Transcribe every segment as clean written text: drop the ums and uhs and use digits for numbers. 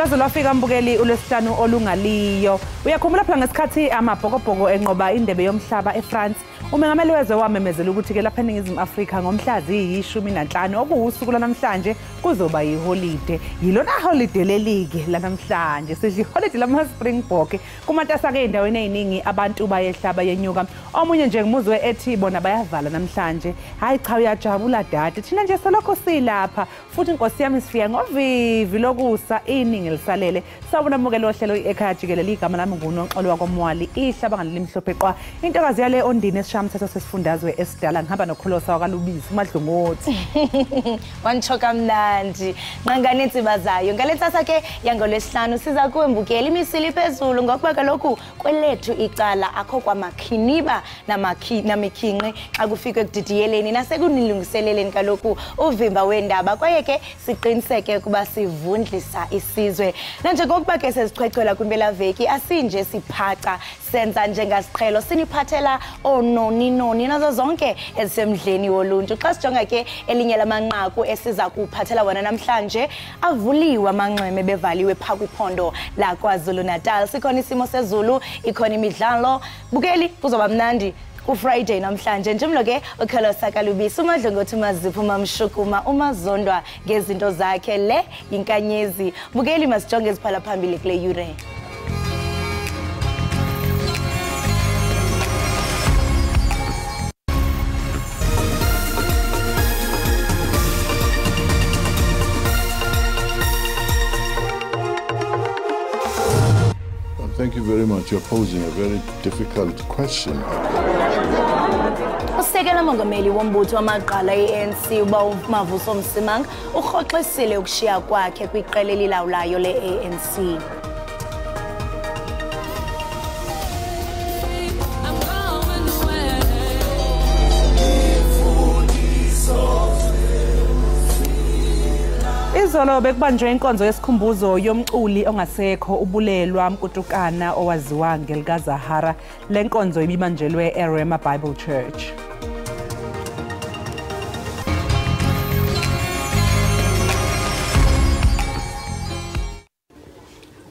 Lazo lwafika mbukeli uLwesihlanu olungaliyo. Uyakhumbula phela ngesikhathi amabhokobhoko enqoba indebe yomhlaba eFrance. Umengameli wezwe wamemezela ukuthi ke lapha eNingizimu Afrika ngomhla ziyi-15 okuwusuku lanamhlanje kuzoba yiholide. Yilona holiday lelike lanamhlanje. Sidla iholide lama-Springbok. Kumatasa-ke endaweni eziningi abantu bayehlaba yenyuka. Omunye nje ngimuzwe ethi bona bayavala namhlanje. Hayi cha uyajabula dade. Thina nje solokho silapha. Futhi inkosi yami sifika ngovivi lokusa iningi lisalele. Sawubona mbukeli ohlelo Ekhaya Jikelele igama lami nguNonxolo wakomwali ihlaba ngalimhlophe qwa. Intokazi yale ondini esishamthetho sesifundazwe esidala ngihamba nokholosa wakalubisi uMadlungothi. Wanchoka mnandi. Nqangane intsibazayo. Ngalentsasa ke yangoLwesihlanu siza kuwembukela imisili phezulu ngokuba kaloku kwelethu icala akho kwamakhiniba namikhinqi xa kufika ekudidiyeleni nasekunilungiseleleni kaloku uvimba wendaba kwaye ke siqiniseke kuba sivundlisa isizwe. Nanje ngokuba ke sezichwechwela kwimpelaveki asinje siphaca senza njengasiqhelo siniphathela ononi nazo zonke ezisemdleni woluntu. Xa sijonga ke elinye lamanqaku esiza kuphathela wona namhlanje avuliwe amanxweme bevaliwe pha kwiphondo la KwaZulu-Natal. Sikhona isimo sezulu, ikhona imidlalo. Bukeli kuzoba mnandi uFriday namhlanje njemlo ke ukholosa kalubisi uMadlungothi uMazipho uMamshukuma umazondwa ngezinto zakhe le inkanyezi. Bukeli masijonge eziphala phambili kule yure. Thank you very much. You're posing a very difficult question. Usekela mongameli wombutho wamaqala e-ANC uba uMavuso Msimang urhoxisile ukushiya kwakhe kwiqela elilawulayo le-ANC. Izolo bekubanjwe inkonzo yesikhumbuzo yomculi ongasekho ubulelwa Mkutukana owaziwa ngelikaZahara. Le nkonzo ibibanjelwe eRhema Bible Church.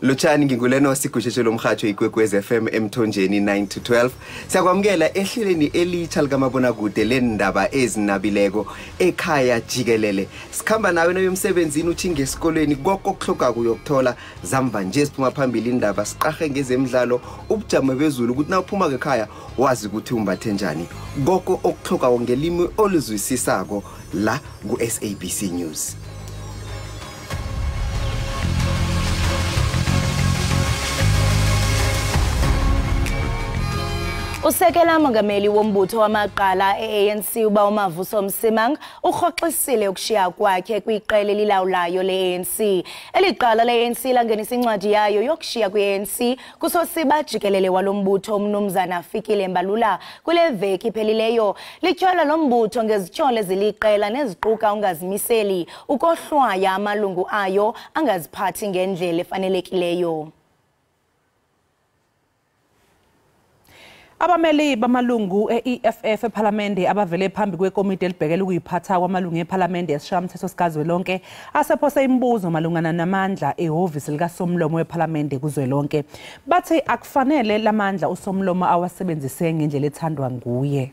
Lutshani nginguleno sigusheshelo umhajo ikwekwez FM emthonjeni 9 to 12. Siyakwamukela ehleleni elitsha likamabonakude lendaba ezinabileko Ekhaya Jikelele. Sikhamba nawe nomsebenzini uthinge esikolweni konke okuhloka kuyokuthola zamba nje siphuma phambili indaba siqahe ngezemidlalo ubujamo bezulu ukuthi na uphuma ekhaya wazi ukuthi umbathe njani. Konke okuhloka ngelimi oluzwisisako la ku SABC News. Usekela mongameli wombutho wamaqala e-ANC uba uMavuso Msimang urhoxisile ukushiya kwakhe kwiqela elilawulayo le-ANC. Eliqala le-ANC langenisa incwadi yayo yokushiya kwi-ANC kusosiba Jikelele walombutho umnumzana Fikile Mbalula kule veki iphelileyo. Lityhola lombutho ngezityholo eziliqela neziquka ungazimiseli ukohlwaya amalungu ayo angaziphathi ngendlela efanelekileyo. Abameli bamalungu e-EFF ePhalamende abavele phambi kwekomiti elibhekele ukuyiphatha kwamalungu ePhalamende esishayamithetho sikazwelonke asephose imibuzo malungana namandla ehhovisi likaSomlomo wePhalamende kuzwelonke. Bathi akufanele lamandla uSomlomo awasebenzise ngendlela ethandwa nguye.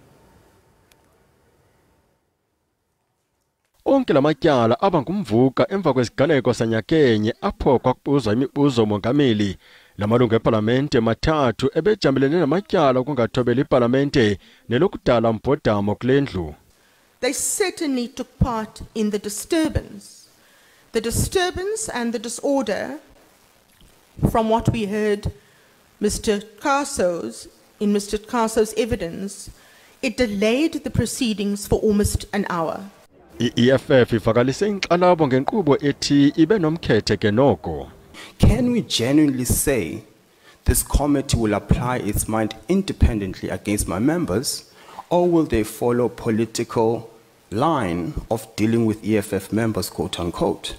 Onke lamatyala abangumvuka emva kwesiganeko sanyakenye apho kwakubuzwa imibuzo mongameli. Lamalungu ePhalamende mathathu ebejambelene namatyala okungathobeli iPhalamende nelokudala mbhodamo kule ndlu. They certainly took part in the disturbance. The disturbance and the disorder, from what we heard in Mr. Kaso's evidence, it delayed the proceedings for almost an hour. I-EFF ifakalise inkxalabo ngenkqubo ethi ibe nomkhethe ke noko. Can we genuinely say this committee will apply its mind independently against my members, or will they follow political line of dealing with EFF members, quote unquote?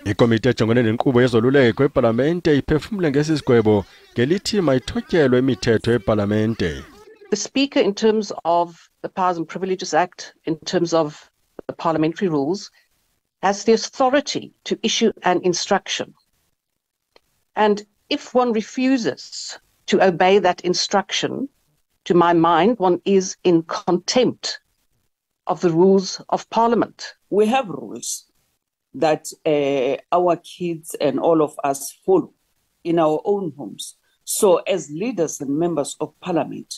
Ikomite ejongene nenkqubo yezoluleko ePhalamende iphefumle ngesisigwebo ngelithi mayithotyelwe imithetho ePhalamende. The Speaker, in terms of the Powers and Privileges Act, in terms of the parliamentary rules, has the authority to issue an instruction And if one refuses to obey that instruction, to my mind, one is in contempt of the rules of Parliament. We have rules that our kids and all of us follow in our own homes. So as leaders and members of Parliament,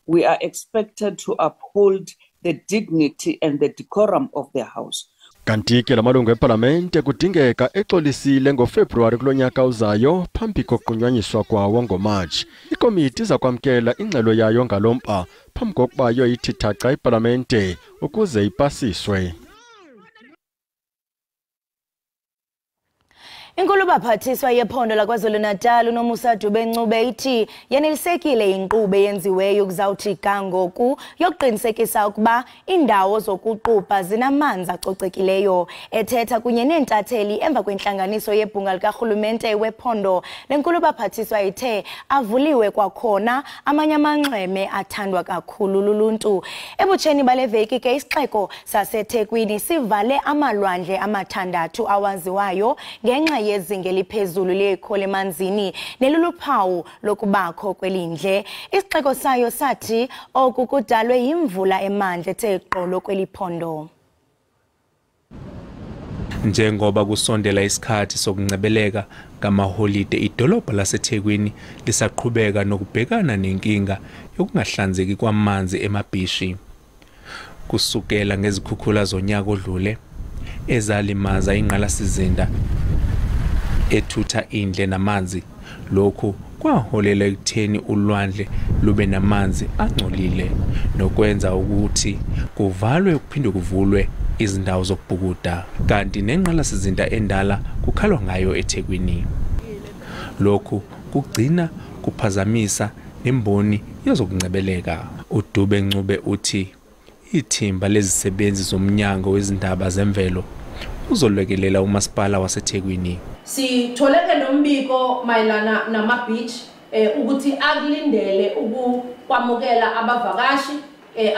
we are expected to uphold the dignity and the decorum of the House. Kanti ke lamalungu eParlamente kudingeka exolisile ngoFebruary kulonyaka uzayo phambi kokunyanyiswa kwawo ngoMarch. Ikomiti zakwamkela ingxelo yayo ngalompa phambi kokuba yoyithi thaca eParlamente ukuze ipasiswe. Inkulu baphathiswa yephondo laKwaZulu-Natal uNomusa Dube-Ncube ithi yanelisekile inkqubo eyenziweyo kuzawuthi kangoku yokuqinisekisa ukuba indawo zokuqubha zinamanzi acocekileyo. Ethetha kunye neentatheli emva kwentlanganiso yebhunga likarhulumente wephondo, lenkulu baphathiswa ithe avuliwe kwakhona amanye amanxweme athandwa kakhulu luluntu. Ebutsheni bale veki ke isixeko saseThekwini sivale amalwandle amathandathu awaziwayo ngenxa yezinga eliphezulu lekhole emanzini neluluphawu lokubakho kwelindle. Isixeko sayo sathi oku kudalwe yimvula emandla ethe gqolo kweliphondo. Njengoba kusondela isikhathi sokuncebeleka ngamaholide, idolobha laseThekwini lisaqhubeka nokubhekana nenkinga yokungahlanzeki kwamanzi emabhishi. Kusukela ngezikhukhula zonyaka odlule ezalimaza ingqalasizinda ethutha indle namanzi, lokhu kwaholela ekutheni ulwandle lube namanzi angcolile nokwenza ukuthi kuvalwe ukuphinde kuvulwe izindawo zokubhukuda, kanti nenqalasizinda endala kukhalwa ngayo eThekwini. Lokhu kugcina kuphazamisa nemboni yezokuncebeleka. uDube-Ncube uthi ithimba lezisebenzi zomnyango wezindaba zemvelo uzolwekelela umasipala waseThekwini. Sitholeke nombiko mayelana nama-beach ukuthi akulindele ukwamukela abavakashi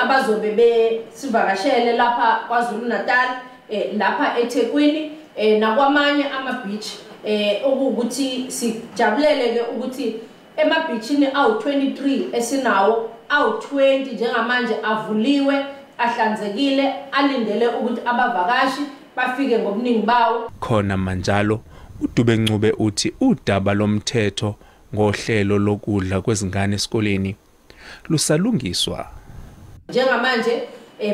abazobe besivakashele lapha KwaZulu-Natal, lapha eThekwini nakwamanye ama-beach, okuwukuthi sijabulele-ke ukuthi ema-beachini awu-23 esinawo, awu-20 njengamanje avuliwe, ahlanzekile, alindele ukuthi abavakashi bafike ngobuningi bawo. Khona manjalo uDube-Ncube uthi udaba lomthetho ngohlelo lokudla kwezingane esikoleni lusalungiswa. Njengamanje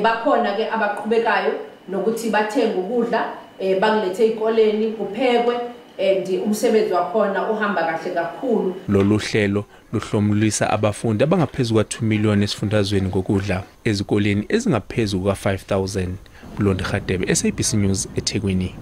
bakhona ke abaqhubekayo nokuthi bathenga ukudla bakulethe ezikoleni kuphekwe, umsebenzi wakhona uhamba kahle kakhulu. Lolu hlelo luhlomulisa abafundi abangaphezulu kwa2 million esifundazweni ngokudla ezikoleni ezingaphezulu kwa5,000. Londi Khadebe, SABC News, eThekwini.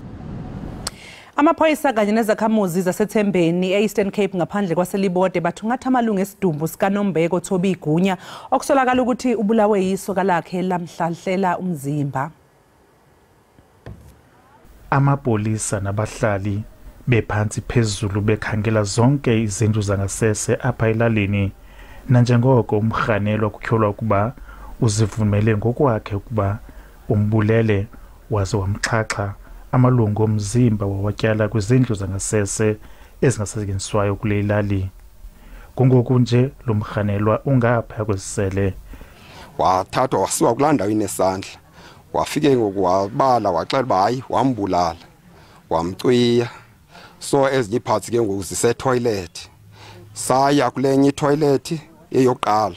Amaphoyisa kanye nezakhamuzi zaseThembeni e-Eastern Cape ngaphandle kwaseLibode bathungatha amalungu esidumbu sikaNombeko Thobi Igunya okusolakala ukuthi ubulawe yisoka lakhe lamhlahlela umzimba. Amapolisa nabahlali bephansi phezulu bekhangela zonke izindlu zangasese apha elalini, nanjengoko umrhanelwa kutyholwa ukuba uzivumele ngokwakhe ukuba umbulele waze wamxhaxha amalungu omzimba wawatyala kwizindlu zangasese ezingasetyenziswayo kule ilali. Kungoku nje lo mrhanelwa ungapha kwesisele. Wathathwa wasiwa kulaa ndawo inesandla, wafike ngoku wabala waxela uba hayi wambulala, wamcwiya. So ezinye iiphatsi ke ngoku zisetoilet. Saya kulenye itoilet eyokuqala,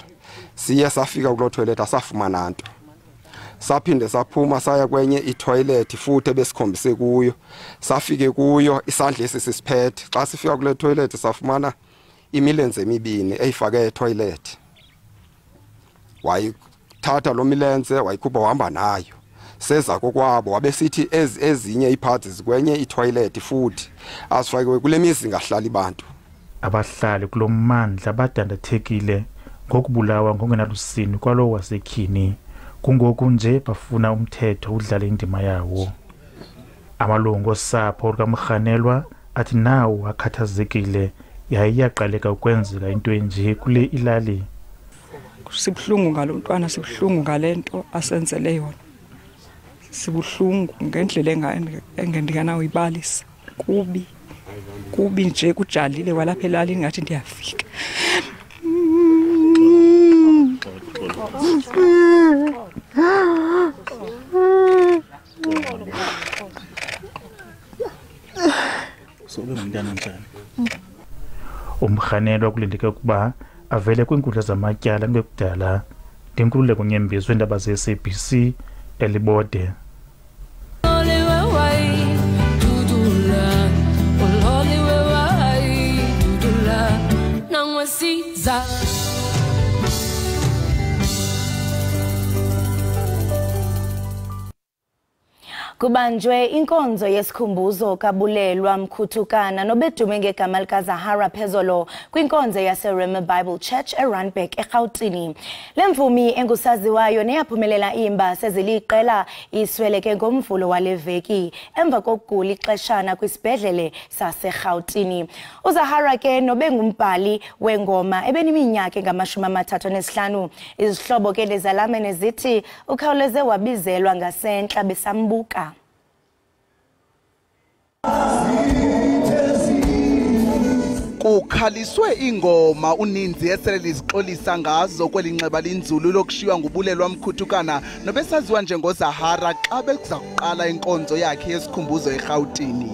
siye safika kuloo toilet asafumana nto. Saphinde saphuma saya kwenye itoilet futhi ebesikhombise kuyo, safike kuyo isandla esisiphethe. Xa sifika kule toilet safumana imilenze emibini eyifake etoilet. Wayithatha lo milenze wayikhupha wahamba nayo, seza kokwabo wabesithi ezinye iiphathi zikwenye itoilet futhi asifake kule mizi ngahlali abantu. Abahlali kulo mmandla badandathekile ngokubulawa ngokungenalusini kwalo wasekhini. Kungoku nje bafuna umthetho udlale indima yawo. Amalungu osapho lukamrhanelwa athi nawo akhathazekile yaye iyaqaleka ukwenzeka into enje kule ilali. Sibuhlungu ngalo mntwana, sibuhlungu ngalento asenzele yona. Sibuhlungu ngendlela engendikanayo ibalisa kubi kubi nje kujalile walapha elalini ngathi ndiyafika. Umkhanelwa kulindeke ukuba avele kwinkundla zamatyala kube kudala. Ndinkululeko Nyembizo, Izindaba ze-SABC, Elibode. Kubanjwe inkonzo yesikhumbuzo kabulelwa Mkhuthukana nobedume ngegama likaZahara Phezolo kwinkonzo yaseRema Bible Church eRandburg eGauteng. Lemvumi engusaziwayo neyaphumelela imbasa eziliqela isweleke ngomvulo waleveki emva kokugula ixeshana kwisibhedlele saseGauteng. uZahara ke nobengumbhali wengoma ebeniminyaka engama-35. Izihlobo ke lezalamene zithi ukhawuleze wabizelwa ngasentla besambuka. Kukhaliswe ingoma uninzi esele lizixolisa ngazo kwelinxeba linzulu lokushiywa ngubulelwa Mkhuthukana nobesaziwa njengoZahara xa bekuza kuqala inkonzo yakhe yesikhumbuzo eGauteng.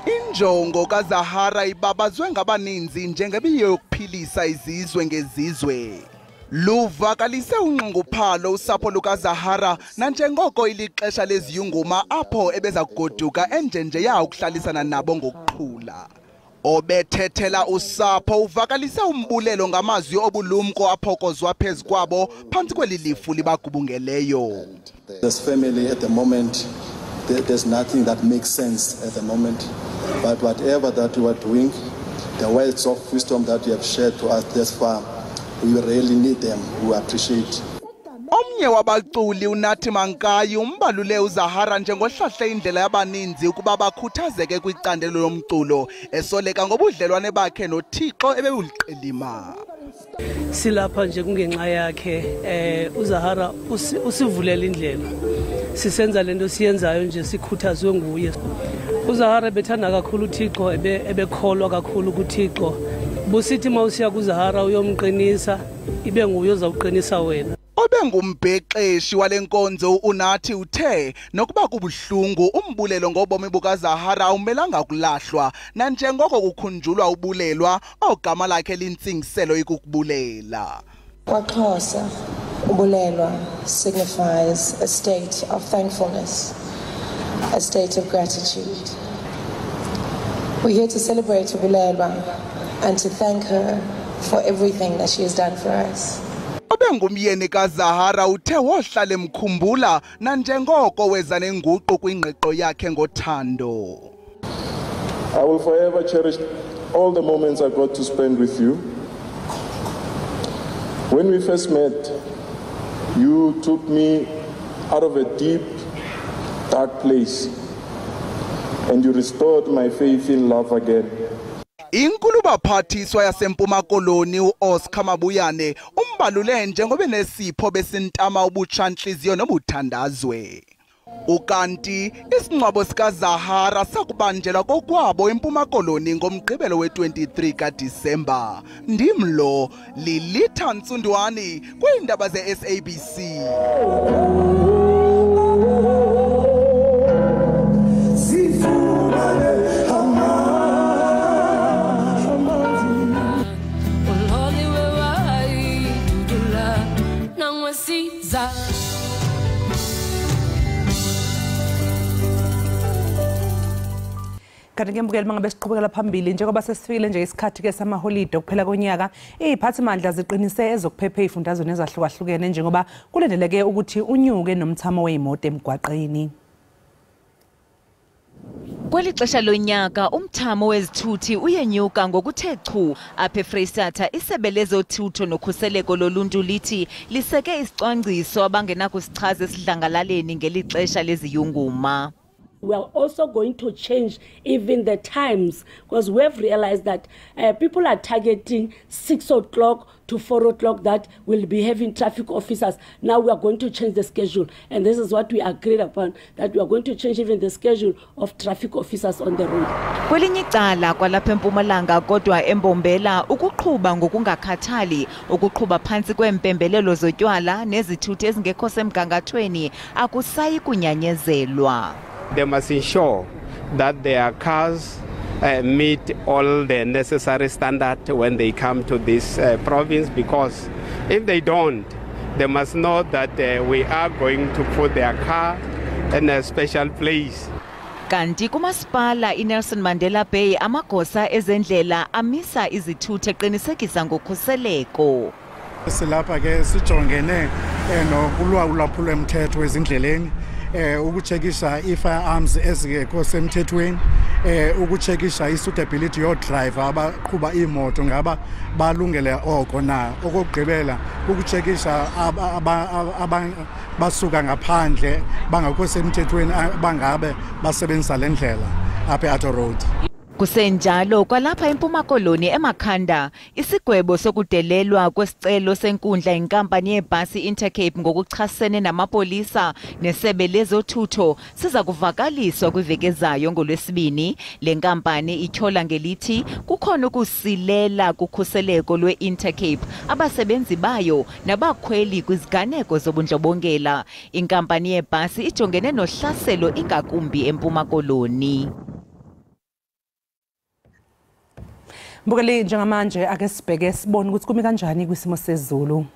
Injongo kaZahara ibabazwe ngabaninzi njengebiyo yokuphilisa izizwe ngezizwe. Luvakalise unqongophalo usapho lukaZahara nanjengoko ilixesha leziyunguma apho ebeza kugoduka enjenje yawo ukuhlalisana nabo ngokuqhula. Obethethela usapho uvakalise umbulelo ngamazwi obulumko aphokozwa phezu kwabo phantsi kweli lifu libagubungeleyo. This family at the moment, there's nothing that makes sense at the moment. But whatever that you are doing, the words of wisdom that you have shared to us thus far, we really need them. We appreciate. Omnye wabaculi uNathi Mankayi umbalule uZahara njengohlahle indlela yabaninzi ukuba bakhuthazeke kwicandelo lomculo esoleka ngobudlelwane bakhe noThixo ebebuliqilima. Silapha nje kungenxa yakhe uZahara usivulela indlela. Sisenza lento siyenzayo nje sikhuthazwe nguye. uZahara bethanda kakhulu uThixo ebekholwa kakhulu kuThixo. Busithi mawusiya kuZahara uyomqinisa ibe nguye ozawuqinisa wena. Obengumbhexeshi walenkonzo uNathi uthe nokuba kubuhlungu umbulelo ngobomi bukaZahara umelanga kulahlwa nanjengoko kukhunjulwa ubulelwa ogama lakhe lintsingiselo ikukubulela. KwaXhosa ubulelwa signifies a state of thankfulness, a state of gratitude. We're here to celebrate ubulelwa and to thank her for everything that she has done for us. Obengumyeni kaZahara uthe wohlala emkhumbula nanjengoko weza nenguqu kwingqiqo yakhe ngothando. I will forever cherish all the moments I got to spend with you. When we first met, you took me out of a deep, dark place and you restored my faith in love again. Inkulu baphathiswa yaseMpuma Koloni uOscar Mabuyane umbalule njengoba nesipho besintama ubutshantliziyo nobuthandazwe. Ukanti isingcwabo sikaZahara sakubanjelwa kokwabo eMpuma Koloni ngomgqibelo we-23 kaDisemba. Ndimlo Lilitha Ntsundwani kwiindaba ze-SABC. Kanti ke mbukeli mangabe siqhubekela phambili njengoba sesifikile nje isikhathi ke samaholide kuphela konyaka iziphathimandla ziqinise ezokuphepha ezifundazweni ezahlukahlukene njengoba kulendeleke ukuthi unyuke nomthamo weimoto emgwaqeni. Kweli xesha lonyaka umthamo wezithuthi uyenyuka ngokuthe chu apha eFreystata. Isebe lezothutho nokhuseleko loluntu lithi liseke isicwangciso abangenakusichaza esidlangalaleni ngeli xesha leziyunguma. We are also going to change even the times, because we have realized that people are targeting 6 o'clock to 4 o'clock that will be having traffic officers. Now we are going to change the schedule, and this is what we agreed upon, that we are going to change even the schedule of traffic officers on the road. Kwelinye icala kwalapha eMpumalanga kodwa eMbombela ukuqhuba ngokungakhathali ukuqhuba phansi kwempembelelo zotywala nezithuthi ezingekho semgangathweni akusayi kunyanyezelwa. They must ensure that their cars meet all the necessary standards when they come to this province, because if they don't, they must know that we are going to put their car in a special place. Kanti kumasipala iNelson Mandela Bay amagosa ezendlela amisa izithuthi eqinisekisa ngokhuseleko. Silapha ke sijongene nokulwaphulo emthetho ezindleleni, ukuchekisha i-firearms ezingekho semthethweni, ukuchekisha i-suitability yo-driver abaqhuba imoto ngaba balungele oko na. Okugqibela ukuchekisha basuka ngaphandle bangakho semthethweni bangabe basebenzisa le ndlela apha e-Atto Road. Kusenjalo kwalapha eMpuma Koloni eMakhanda isigwebo sokudelelwa kwesicelo senkundla inkampani yebhasi Intercape ngokuchasene namapolisa nesebe lezothutho siza kuvakaliswa kwiveke ezayo ngoLwesibini. Le nkampani ityhola ngelithi kukhona ukusilela kukhuseleko lwe-Intercape abasebenzi bayo nabakhweli kwiziganeko zobundlobongela. Inkampani yebhasi ijongene nohlaselo ingakumbi eMpuma Koloni. Mbukeli njengamanje ake sibheke sibone ukuthi kumi kanjani kwisimo sezulu.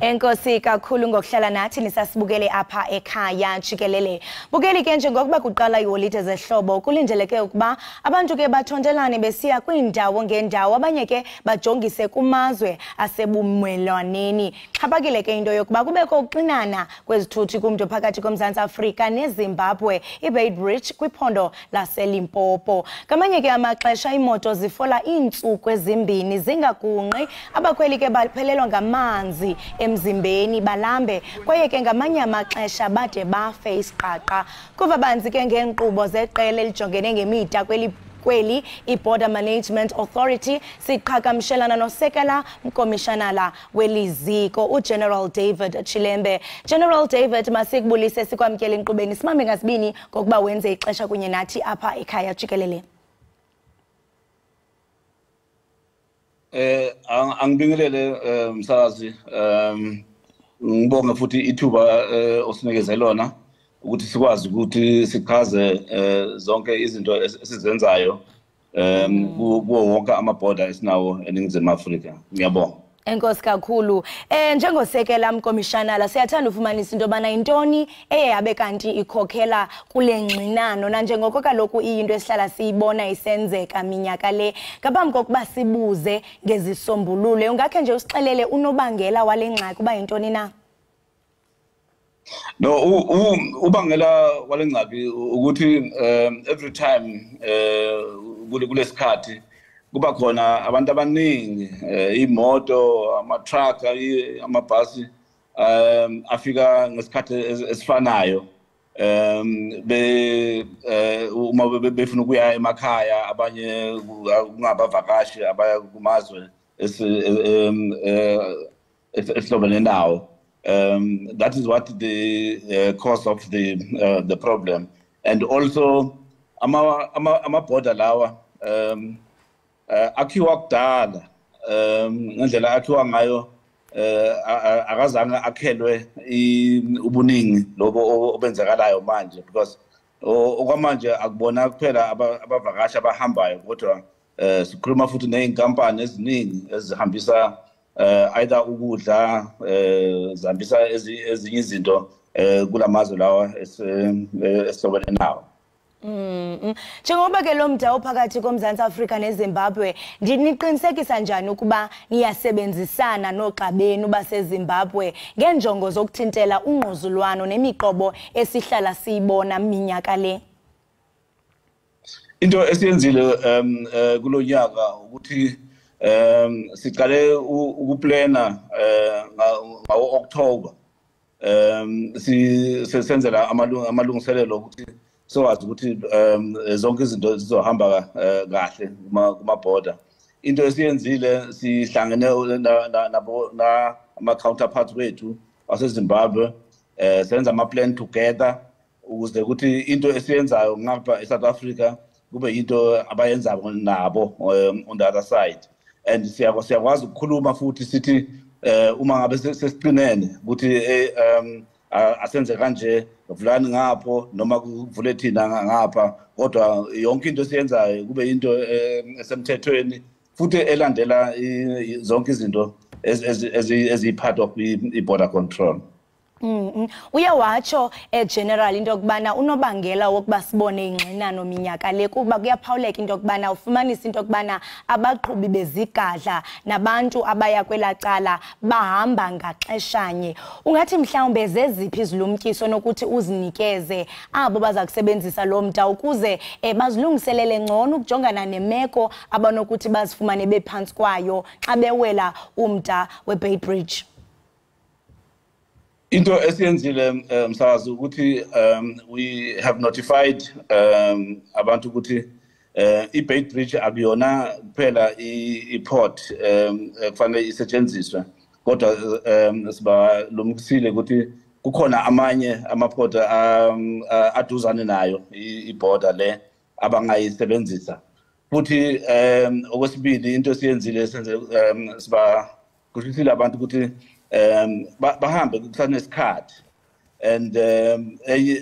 Enkosi kakhulu ngokuhlala nathi nisasibukele apha ekhaya Jikelele. Bukeli ke njengokuba kuqala iholide zehlobo kulindeleke ukuba abantu ke bathontelane besiya kwindawo ngendawo, abanye ke bajongise kumazwe asebummelwaneni. Xhaphakile ke into yokuba kubekho uxinana kwezithuthi kumntu phakathi koMzantsi Afrika neZimbabwe iBeitbridge kwiphondo laseLimpopo. Ngamanye ke amaxesha imoto zifola iintsuku ezimbini zingakunqi, abakhweli ke baphelelwa ngamanzi emzimbeni balambe kwaye ke ngamanye amaxesha bade bafe isiqaqa. Kuva banzi ke ngeenkqubo zeqela elijongene ngemida kweli i-Border Management Authority siqhagamshelana nosekela mkomishanala weliziko uGeneral David Chilembe. General David, masikubulise sikwamkele inkqubeni, simambe ngasibini ngokuba wenze ixesha kunye nathi apha ekhaya Jikelele. Angibingelele msakazi, ngibonga futhi ithuba osinikeze lona ukuthi sikwazi ukuthi sichaze zonke izinto esizenzayo kuwo wonke amabhoda esinawo eNingizimu Afrika. Ngiyabonga. Enkosi kakhulu. Njengosekela mkomishanala siyathanda ufumanisa into bana intoni eyabe kanti ikhokhela kule ngxinano na njengoko kaloku into esihlala siyibona isenzeka minyaka le. Ngaphambi kokuba sibuze ngezisombululo ungakhe nje usixelele unobangela wale ngxaki kuba intoni na? No, ubangela wale ngxaki ukuthi every time kulesikhathi kuba khona abantu abaningi imoto ama-truck amabhasi afika ngesikhathi esifanayo uma befuna ukuya emakhaya abanye kungabavakashi abaya kumazwe esihlobene nawo. That is what the cause of the problem, and also ama-border lawa akhiwa kudala ngendlela akhiwa ngayo akazange akhelwe ubuningi lobo obenzakalayo manje, because okwamanje akubona kuphela abavakashi abahambayo kodwa sikhuluma futhi ney'nkampani eziningi ezihambisa either ukudla zihambisa ezinye izinto kulamazwe lawa esihlobene nawo. Njengoba ke lo mda ophakathi koMzantsi Afrika neZimbabwe niqinisekisa njani ukuba niyasebenzisana noogxa benu baseZimbabwe ngeenjongo zokuthintela ungquzulwano nemiqobo esihlala siyibona minyaka le? Into esiyenzile kulo nyaka ukuthi siqale ukuplana ngawo-October sisenzela amalungiselelo ukuthi sikwazi ukuthi zonke izinto zizohamba kahle kuma-border. Into esiyenzile sihlangene nama-counterparts wethu waseZimbabwe senza ama-plan together ukuze ukuthi into esiyenzayo ngapha eSouth Africa kube into abayenzayo nabo on the other side. And siyakwazi ukukhuluma futhi sithi uma ngabe sesiqinene ukuthi asenze kanje vulani ngapho noma kuvule thina ngapha, kodwa yonke into esiyenzayo kube into esemthethweni futhi elandela zonke izinto ezi-part of i-border control. Uye watsho general into yokubana unobangela wokuba sibone ingxinano minyaka le kuba kuyaphawuleka into yokubana ufumanisa into yokubana abaqhubi bezigadla nabantu abaya kwela cala bahamba ngaxeshanye. Ungathi mhlawumbe zeziphi izilumkiso nokuthi uzinikeze abo baza kusebenzisa lo mda ukuze bazilungiselele ngcono ukujongana nemeko abanokuthi bazifumane bephantsi kwayo xa bewela umda we-Bay Bridge? Into esiyenzile msakazi ukuthi we have notified abantu ukuthi i-Bay Bridge akuyona kuphela i-port kufanele isetshenziswe, kodwa sibalumkisile ukuthi kukhona amanye ama-port aduzane nayo i-border le abangayisebenzisa. Futhi okwesibili into esiyenzile senze sibakushisile abantu ukuthi bahambe kusanesikhathi, and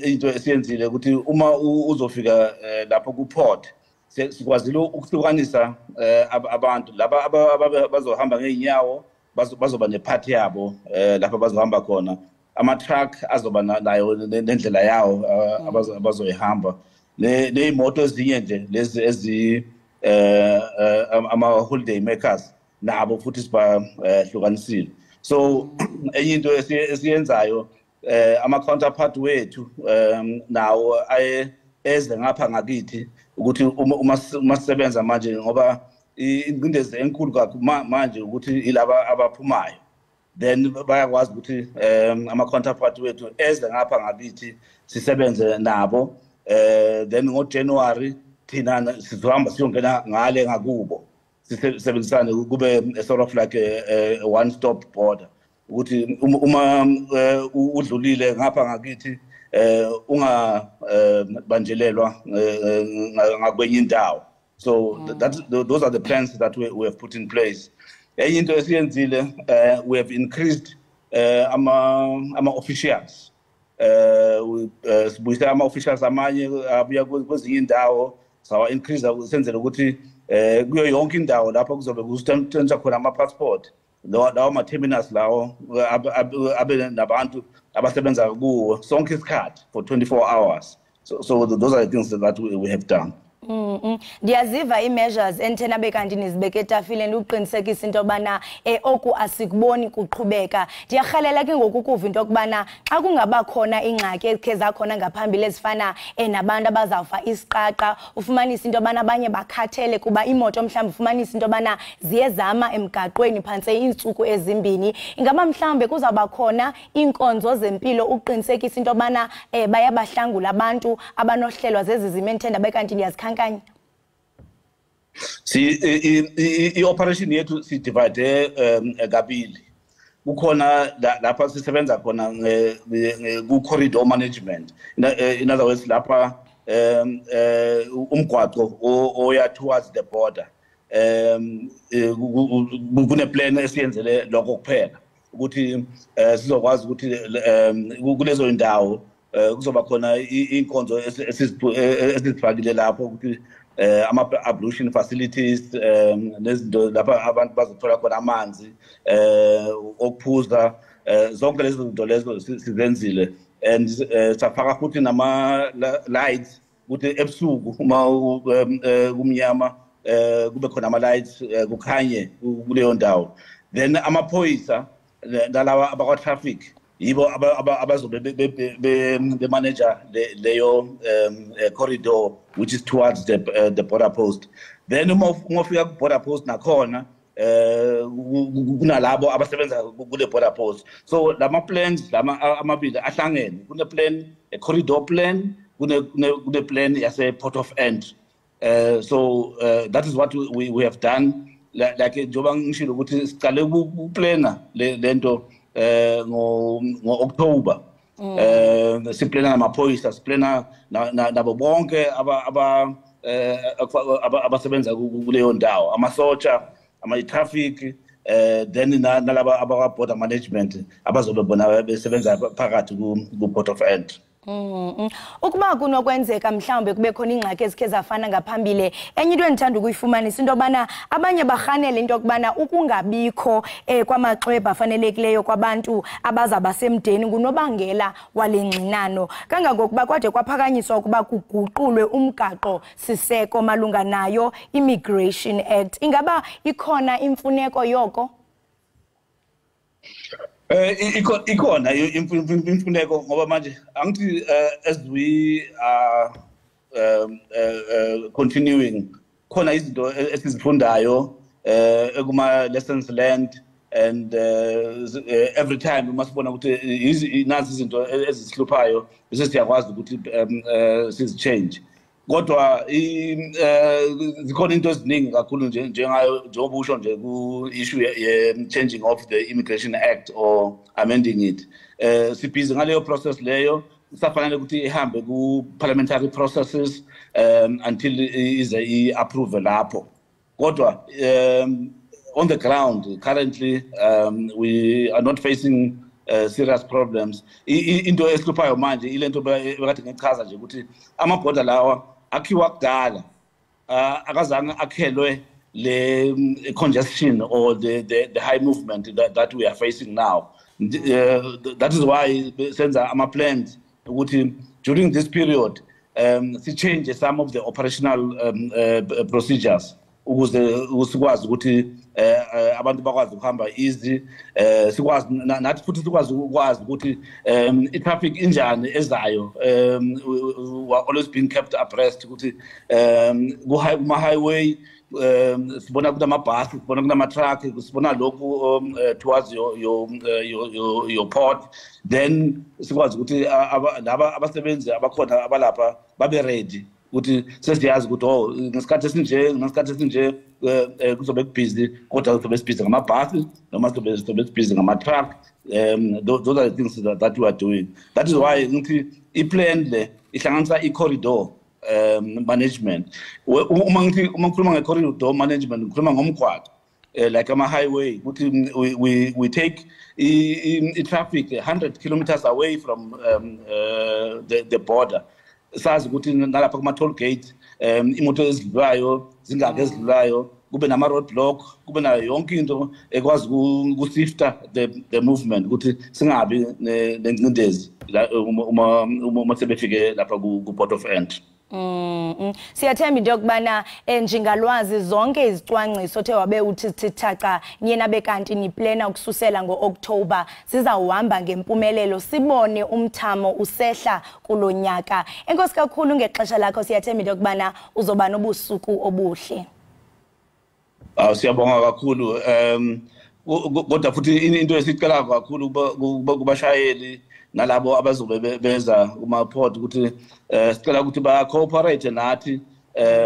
into esiyenzile ukuthi uma uzofika lapho ku-port sikwazile ukuhlukanisa abantu laba bazohamba ngeenyawo bazoba nephathi yabo lapho bazohamba khona, ama-truck azoba nayo nendlela yawo abazoyihamba, ney'moto ezinye nje lezi ama-holiday makers nabo futhi sibahlukanisile. So enye into esiyenzayo ama-counterpart wethu nawo eze ngapha ngakithi ukuthi uma sisebenza manje ngoba ingcindezi enkulu kakhulu manje ukuthi ilaba abaphumayo, then bayakwazi ukuthi ama-counterpart wethu eze ngapha ngakithi sisebenze nabo, then ngoJanuary thina sizohamba siyongena ngale ngakubo sisebenzisane kube sort of like a one stop border ukuthi uma udlulile ngapha ngakithi ungabanjelelwa ngakwenye indawo. So those are the plans that we have put in place. Enye into esiyenzile we have increased ama officials sibuyise ama-officials amanye abuya kwezinye indawo sawa-increase senzele ukuthi kuyo yonke indawo lapho kuzobe kusetshenziswa khona ama-passport lawo ma-terminals lawo abe nabantu abasebenza kuwo sonke isikhathi for 24 hours. So those are the things that we have done. Ndiyaziva i-measures enthena bekanti nizibeke etafileni uqinisekisa into yobana oku asikuboni kuqhubeka. Ndiyarhalela ke ngoku ukuva into yokubana xa kungaba khona ingxaki ekhe zakhona ngaphambili ezifana nabantu abazawufa isiqaqa, ufumanisa into yobana abanye bakhathele kuba imoto mhlawumbi ufumanisa into yobana ziye zama emgaqweni phantse iintsuku ezimbini. Ingaba mhlawumbe kuzawuba khona iinkonzo zempilo uqinisekisa into yobana bayabahlangula abantu abanohlelwa zezi zimo enthenda bekanti ndiyazikhankanya. I-operation yethu sidivide kabili. Kukhona lapha sisebenza khona ku-corridor management. In other words, lapha umgwaqo oya towards the border. Kune-plan esiyenzele lokho kuphela ukuthi sizokwazi ukuthi kulezo indawo kuzoba khona inkonzo esizifakile lapho ukuthi ama-ablution facilities nezinto lapha abantu bazothola khona amanzi okuphuza zonke lezo zinto lezo sizenzile and safaka futhi nama-lights ukuthi ebusuku uma kumnyama kube khona ama-lights kukhanye kuleyo ndawo. Then amaphoyisa nalaba abakwa-traffic yibo abazobe be-manager leyo corridor which is towards the border post. Then uma ufika ku-border post nakhona kunalabo abasebenza kule border post. So lama-plans amabili ahlangene, kune-plan, a corridor plan, kune-plan yase-port of entry. So that is what we have done. Like njengoba ngishilo ukuthi siqale ukuplana lento ngo-October. Siplana namaphoyisa, siplana nabo bonke abasebenza kuleyo ndawo, amasotsha, ama-traffic, then nalaba abaka-border management abazobe bona besebenza phakathi ku-port of entry. Ukuba kunokwenzeka mhlawumbe kube khona ingxaki ezikhe zafana ngaphambili, enye into endithanda ukuyifumanisa into yobana abanye barhanele into yokubana ukungabikho kwamaxwebhu afanelekileyo kwabantu abazaba semdeni ngunobangela wale ngxinano, kangangokuba kwade kwaphakanyiswa ukuba kuguqulwe umgaqo siseko malunga nayo Immigration Act. Ingaba ikhona imfuneko yoko? Ikona imfuneko ngoba manje angithi as we are continuing khona izinto esizifundayo ekuma lessons learned and every time we must bona ukuthi nazi izinto ezihluphayo bese siyakwazi ukuthi sizichange. Kodwa zikhona into eziningi kakhulu njengoba usho nje ku-issue ye-changing of the Immigration Act or amending it. Sibhizi ngaleyo process leyo, kusafanele ukuthi ihambe ku-parliamentary processes until ize i-approve lapho. Kodwa on the ground currently we are not facing serious problems. Into ehluphayo manje ilento bekade ngichaza nje ukuthi amabhoda lawa akhiwa kudala akazange akhelwe le congestion or the high movement that we are facing now. That is why senza ama-plans ukuthi during this period si change some of the operational procedures ukuze sikwazi ukuthi abantu bakwazi ukuhamba easy, sikwazi nathi futhi sikwazi ukuthi i-traffic injani ezayo. We are always being kept abreast ukuthi kuma-highway sibona kunamabhasi, sibona kunama-truck, sibona lokhu towards your port. Then sikwazi ukuthi laba abasebenzi abakhona abalapha babe ready ukuthi sesiyazi ukuthi ngesikhathi esinje kuzobe kubhizi, kodwa kuzobe sibhizi ngamabhasi noma kuzobe sibhizi ngama-truck. Those are the things that we are doing. That is why ngithi i-plan le ihlanganisa i-corridor management. Uma ngikhuluma nge-corridor management ngikhuluma ngomgwaqo. like on a highway, we take traffic 100 kilometers away from the border. Sazi ukuthi nalapha kuma toll gate imoto ezidlulayo zingake ezidlulayo kube nama roadblock kube nayo yonke into ekwazi ukusifta the movement ukuthi singabi nencindezi uma sebefike lapha ku port of entry. Siyathemba into yokubana njingalwazi zonke izicwangciso othe wabe uthi thithaqa nyena bekanti niplana ukususela ngo-October zizawuhamba ngempumelelo sibone umthamo usehla kulonyaka. Enkosi kakhulu ngexesha lakho siyathemba into yokubana uzoba nobusuku obuhle. Siyabonga kakhulu kodwa futhi into esicela kakhulu kubashayeli nalabo abazobe beza kuma port ukuthi sicela ukuthi ba cooperate nathi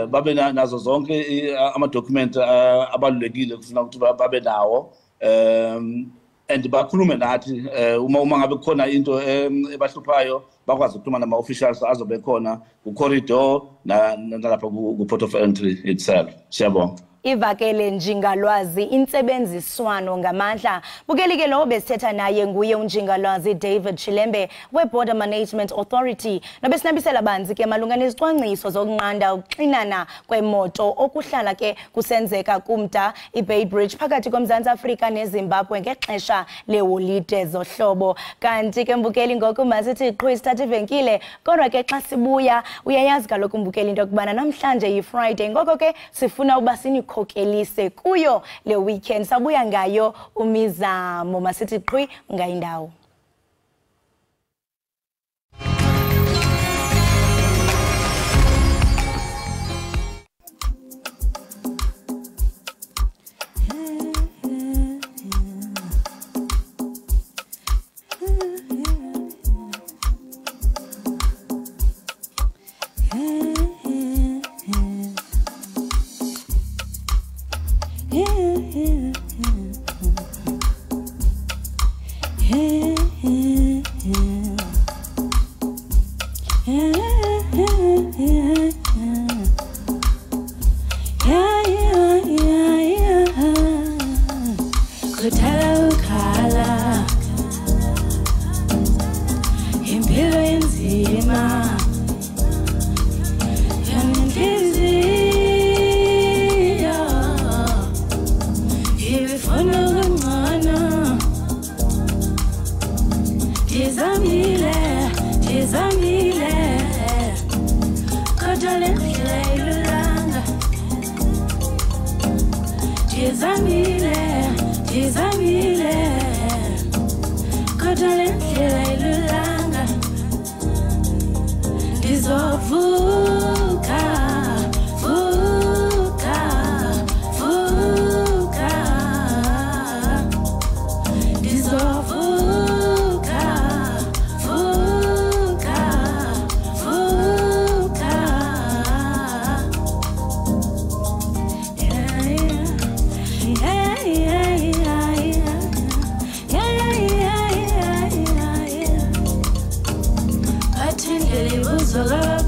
babe nazo zonke ama document abalulekile kufuna ukuthi babe nawo and bakhulume nathi uma ngabe khona into ebahluphayo bakwazi ukukhuluma nama officials azobe khona ku corridor nalapha ku port of entry itself. Siyabonga. Ivakele njingalwazi insebenziswano ngamandla. Bukelike lo besithetha naye nguye unjingalwazi David Chilembe we-Border Management Authority. Nobesinabisela banzi ke malunga nezicwangciso zokunqanda ukuxinana kwemoto okuhlala ke kusenzeka kumda iBay Bridge phakathi koMzantsi Afrika neZimbabwe ngexesha leholide zohlobo. Kanti ke mbukeli ngoku masithi qhwi isithatha ivenkile kodwa ke xa sibuya uyayazi kaloku mbukeli into yokubana namhlanje yiFriday ngoko ke sifuna uba khokelise kuyo le weekend sabuya ngayo umizamo masithi qhwi ngayindawo.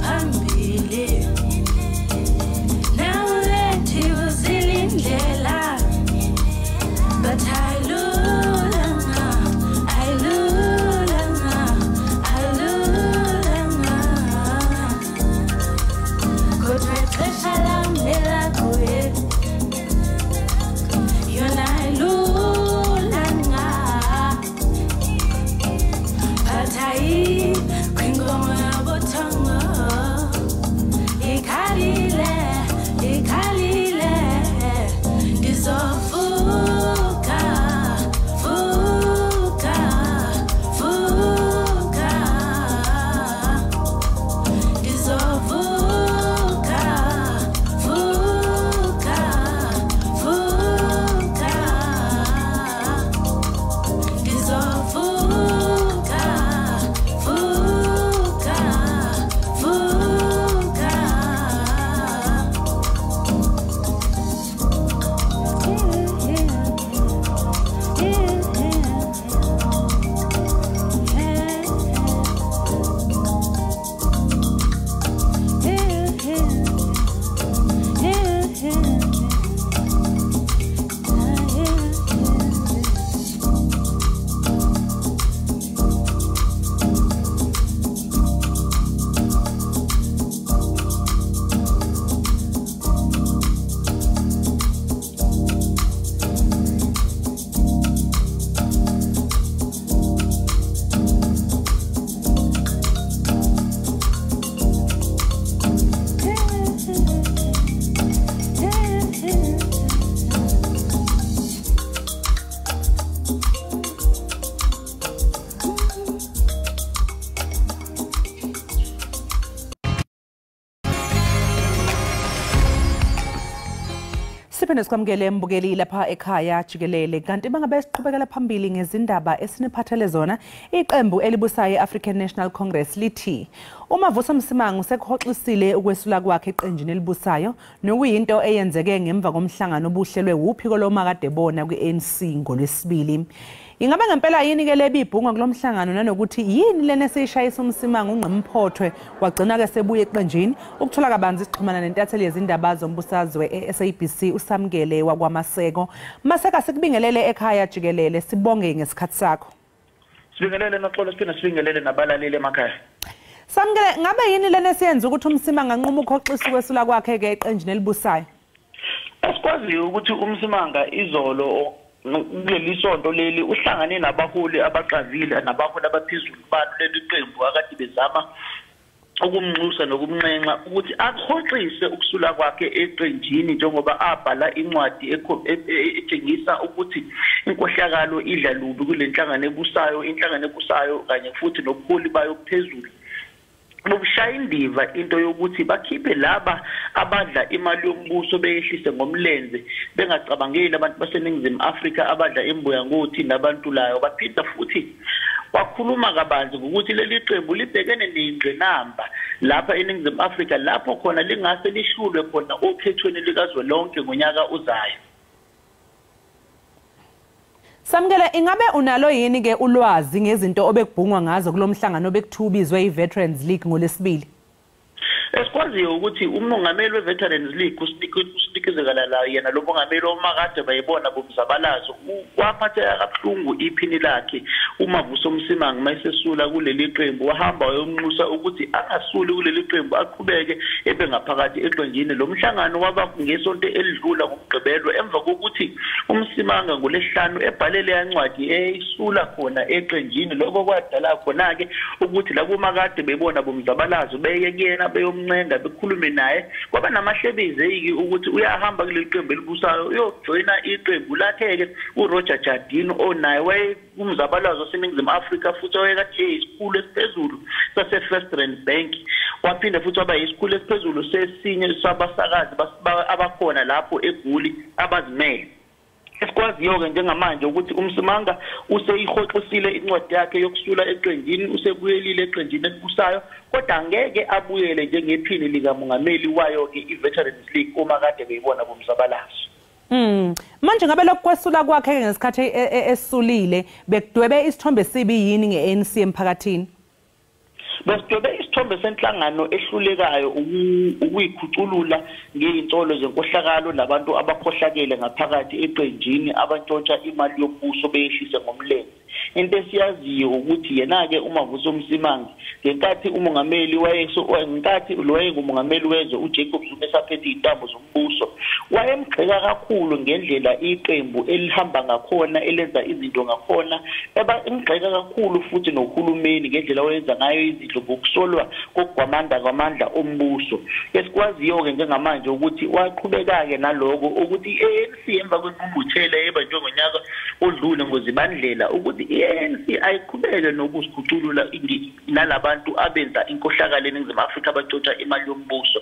Phambili Siphinde sikwamukele embukeli lapha ekhaya Jikelele kanti bangabe siqhubekela phambili ngezindaba esinephathele zona iqembu elibusayo iAfrican National Congress lithi uMavuso Msimangu sekhoxisile ukwesula kwakhe eqenjini elibusayo nokuyinto eyenzeke ngemva komhlangano obuhlelwe uphiko lomakade bona kweANC ngolwesibili. Ingabe ngempela yini ke lebibhunga kulomhlangano nanokuthi yini lena esishayisa uMsimangu ungqimphotho wagcina ke sebuye eqenjini ukuthola kabanzi isixhumana nentatheli yezindaba zombusazwe SABC uSamngele wakwaMaseko. Maseka sikubingelele ekhaya Jikelele sibonge ngesikhathi sakho. Sibingelele noxolo siphinde sibingelele nabalaleli emakhaya. Samngele ngabe yini lena esiyenza ukuthi uMsimangu anquma ukhoxisa ukwesula kwakhe ke eqenjini elibusayo? Asikwazi ukuthi uMsimanga izolo kuleli sonto leli uhlangane nabaholi abaqavile nabaholi abaphezulu balo leli qembu akade bezama ukumnxusa nokumnxenxa ukuthi akhoxise ukusula kwakhe eqenjini njengoba abhala incwadi etshengisa ukuthi inkohlakalo idla lubi kulenhlangano ebusayo inhlangano ebusayo kanye futhi nobuholi bayo phezulu nokushaya indiva into yokuthi bakhiphe laba abadla imali yombuso beyehlise ngomlenze bengacabangeli abantu baseningizimu Afrika abadla imbuya ngothi nabantu layo baphinda futhi wakhuluma kabanzi ukuthi leli qembu libhekene nengqinamba lapha eningizimu Afrika lapho khona lingase lihlulwe khona okhethweni likazwelonke ngonyaka uzayo. Samngele ingabe unalo yini ke ulwazi ngezinto obekubhungwa ngazo kulomhlangano obekuthubizwe iVeterans League ngolesibili? Esikwaziyo ukuthi umongameli weVeterans League usinikizekala la yena lo mongameli omakade bayibona bomzabalazo waphatheka kabuhlungu iphini lakhe uMavuso Msimangu mayisesula kuleli qembu wahamba wayomnxusa ukuthi angasuli kuleli qembu aqhubeke ebengaphakathi eqenjini lo mhlangano waba ngesonto elidlula ngomgqibelo emva kokuthi uMsimanga ngolesihlanu ebhalele yancwadi eyisula khona eqenjini lokho kwadala khona ke ukuthi labo makade bebona bomzabalazo beyekena beyomncenga bekhulume naye kwaba namahlebezeki ukuthi uyahamba kuleli qembu elibusayo uyojoina iqembu lakhe ke uRoger Jardine onaye wayumzabalazo waseningizimu Afrika futhi wayekade isikhulu esiphezulu sase First Rand Bank waphinda futhi waba isikhulu esiphezulu sesinye sabasakazi abakhona lapho eGoli abazimele. Esikwaziyo ke njengamanje ukuthi uMsimanga useyihoxisile incwadi yakhe yokusula eqenjini usebuyelile eqenjini elibusayo kodwa angeke abuyele njengephini likamongameli wayo ke iVeterans League uma kade beyibona bomzabalazo. Manje ngabe lokwesula kwakhe ngesikhathi esulile bekudwebe isithombe sibi yini ngeANC emphakathini? Besidwebe isithombe senhlangano ehlulekayo ukuyikhuculula ngeintsolo zenkohlakalo labantu abakhohlakele ngaphakathi eqenjini abantshontsha imali yombuso beyehlise ngomlenze. Into esiyaziyo ukuthi yena ke uMavuso Msimangu ngenkathi umongameli ngenkathi ngumongameli wezwe uJacob Zuma esaphethe intambo zombuso wayemgxeka kakhulu ngendlela iqembu elihamba ngakhona elenza izinto ngakhona emgxeka kakhulu futhi nohulumeni ngendlela oyenza ngayo izinto ngokusolwa kokugwamanda kwamandla ombuso. Esikwaziyo ke njengamanje ukuthi waqhubeka ke naloko ukuthi iANC emva kwenqumbuthela ebanjwe ngonyaka odlule ngozibandlela ukuthi iANC ayiqhubeke nokusikhuculula nalabantu abenza inkohlakalo eningizimu Afrika abantshontsha imali yombuso.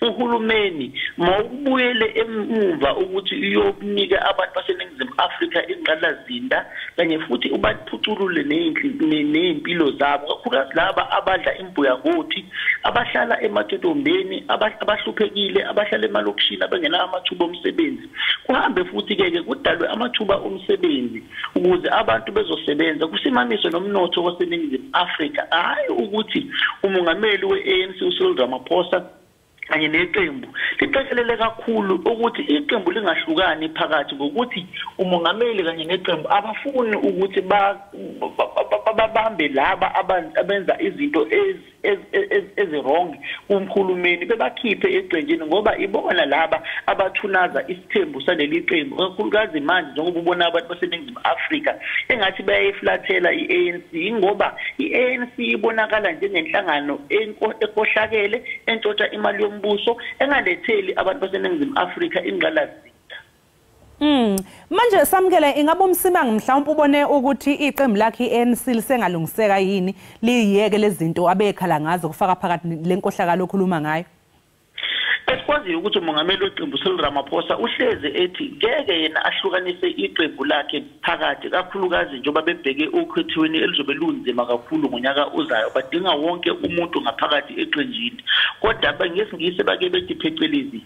Uhulumeni mawubuyele emuva ukuthi uyokunika abantu baseningizimu Afrika ingqalazinda kanye futhi ubaphuculule nezimpilo zabo kakhulukazi laba abadla imbuya ngothi abahlala emathotombeni abahluphekile abahlala emalokishini abengena amathuba omsebenzi. Kuhambe futhi ke kudalwe amathuba omsebenzi ukuze abantu bezosebenza kusimamiswe nomnotho waseningizimu Afrika hayi ukuthi umongameli weANC uCyril Ramaphosa kanye neqembu liqekelele kakhulu ukuthi iqembu lingahlukani phakathi ngokuthi umongameli kanye neqembu abafuni ukuthi babambe laba abenza izinto ezirong kumkhulumeni bebakhiphe eqenjini ngoba ibona laba abathunaza isithembu saleli qembu kakhulukazi manje njengoba ubona abantu baseningizimu Afrika engathi bayayiflathela iANC ngoba iANC ibonakala njengenhlangano ekhohlakele entshontsha imali yombuso engaletheli abantu baseningizimu Afrika ingqalazinda. Manje Samngele ingabe uMsimangu mhlawumbe ubone ukuthi iqembu lakhe iANC lisengalungiseka yini liyeke lezinto abekhala ngazo kufaka phakathi lenkohlakalo okhuluma ngayo? esikwaziyo ukuthi umongameli weqembu Cyril Ramaphosa uhleze ethi ngeke yena ahlukanise iqembu lakhe phakathi kakhulukazi njengoba bebheke okhethweni elizobe lunzima kakhulu ngonyaka uzayo badinga wonke umuntu ngaphakathi eqenjini kodwa bangesingise bake bethi phecelezi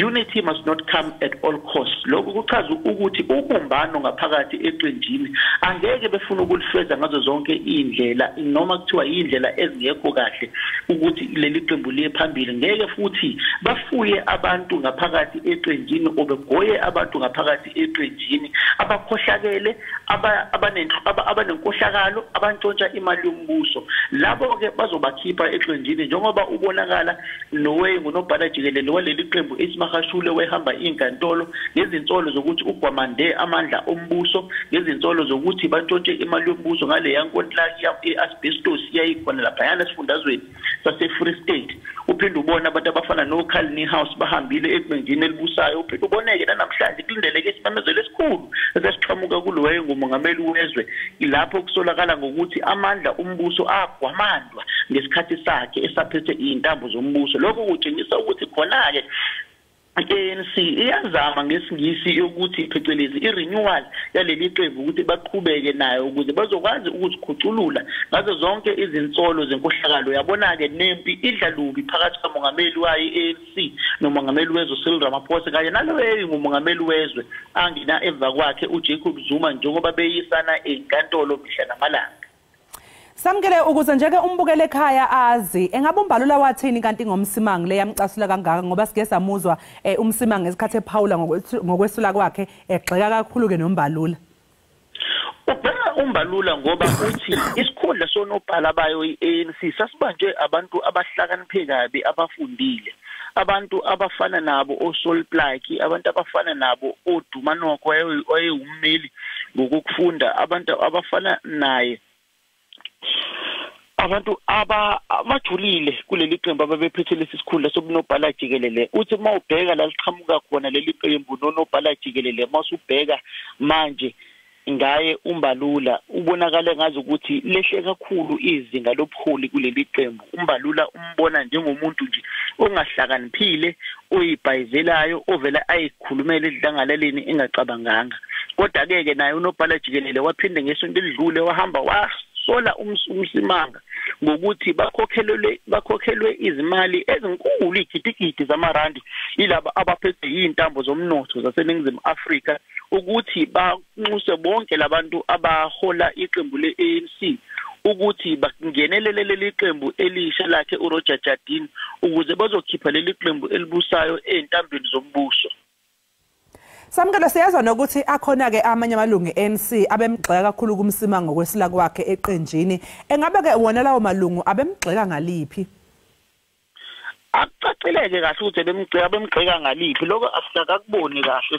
unity must not come at all costs lokho kuchaza ukuthi ubumbano ngaphakathi eqenjini angeke befuna ukulifeza ngazo zonke indlela noma kuthiwa indlela ezingekho kahle ukuthi leli qembu liye phambili ngeke futhi bafuye abantu ngaphakathi eqenjini obegoye abantu ngaphakathi eqenjini abakhohlakele abanenkohlakalo abantshontsha imali yombuso labo ke bazobakhipha eqenjini njengoba ubonakala nowe ngunobhala jikelele waleli qembu esimahashule wehamba inkantolo ngezinsolo zokuthi ugwamande amandla ombuso ngezinsolo zokuthi bantshontshe imali yombuso ngale yankontilaki ye-asbestos yayikhona lapha yana sifundazweni sase Free State uphinde ubona abantu abafana no Kalini House bahambile eqenjini elibusayo uphinde uboneke namhlanje kulindeleke isimamezelo esikhulu esesiqhamuka kulowe ngumongameli wezwe ilapho kusolakala ngokuthi amandla ombuso agwamandwa ngesikhathi sakhe esaphethe izintambo zombuso lokho kutshengisa ukuthi khona ke ANC iyazama ngesingisi yokuthi phecelezi irenewal yaleli qembu ukuthi baqhubeke nayo ukuze bazokwazi ukuzikhuculula ngazo zonke izinsolo zenkohlakalo yabona ke nempi idlalubi phakathi kamongameli wayo ANC nomongameli wezwe Cyril Ramaphosa kanye nalowe ngumongameli wezwe angina emva kwakhe uJacob Zuma njengoba beyisana enkantolo mihla namalanga. Samkele ukuze njeke umbukele ekhaya azi engabe umbalula wathini kanti ngomsimango leyamcasula kangaka ngoba sike samuzwa umsimango ngesikhathi ephawula ngokwesula kwakhe egxeka kakhulu ke nombalula. Ubheka umbalula ngoba uthi isikhundla sonobhala bayo iANC sasibanje abantu abahlakaniphe kabi abafundile abantu abafana nabo oSol Plaatje abantu abafana nabo oDuma Noko wayeumeli ngokufunda abantu abafana naye abantu abajulile kuleli qembu ababephethe lesi sikhundla sobunobhala jikelele uthi mawubheka la liqhamuka khona leli qembu nonobhala jikelele masubheka manje ngaye umbalula ubonakala ngazi ukuthi lehle kakhulu izinga lobuholi kuleli qembu umbalula umbona njengomuntu nje ongahlakaniphile oyibhayizelayo ovela ayikhulumela edlangalaleni engacabanganga kodwa ke naye unobhala jikelele waphinde ngesonto elidlule wahamba sola umsimanga ngokuthi bakhokhelwe izimali ezinkulu igidigidi zamarandi ilaba abaphethe izintambo zomnotho zaseNingizimu Afrika ukuthi banxuse bonke labantu abahola iqembu leANC ukuthi bangenelele leli qembu elisha lakhe uRoger Jardine ukuze bazokhipha leli qembu elibusayo ezintambeni zombuso. Samkelo siyazwa nokuthi akhona ke amanye amalungu eANC abemgxeka kakhulu kumsima ngokwesila kwakhe eqenjini engabe ke wona lawo malungu abemgxeka ngaliphi? Akucacileke kahle ukuthi bemgxeka ngaliphi lokho asikakuboni kahle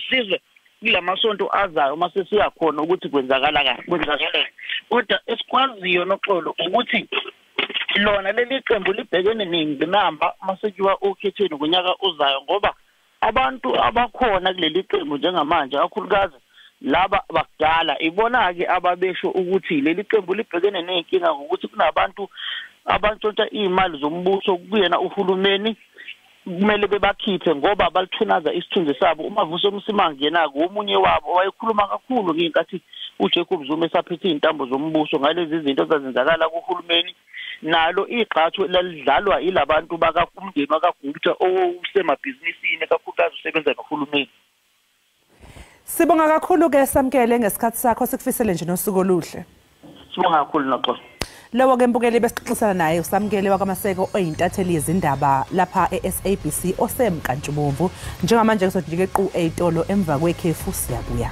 sizwe kulamasonto azayo mase siyakhona ukuthi kwenzakala kodwa esikwaziyo noxolo ukuthi lona leli qembu libhekene nenamba masekuwa okhethweni ngonyaka uzayo ngoba abantu abakhona kuleli qembu njengamanje akhulukazi laba bakudala ibona ke ababesho ukuthi leli qembu libhekene nenkinga ngokuthi kunabantu abantshontsha imali zombuso kuyena uhulumeni kumele bebakhiphe ngoba balithunaza isithunzi sabo uMavuso Msimangi yena omunye wabo wayekhuluma kakhulu ngenkathi uJacob Zuma esaphethe izintambo zombuso ngalezi zinto zazenzakala kuhulumeni nalo igxathu lalidlalwa yilabantu bakakumndeni wakagubutha osemabhizinisini kakhulukazi usebenza nohulumeni. Sibonga kakhulu ke Samkele ngesikhathi sakho sikufisele nje nosuku oluhle. Sibonga kakhulu noxolo. Lowo ke mbukeli besixoxisana naye uSamkele wakamaseko oyintatheli yezindaba lapha eSABC osemkantshubomvu njengamanje kusojike equ eitolo emva kwekhefu siyabuya.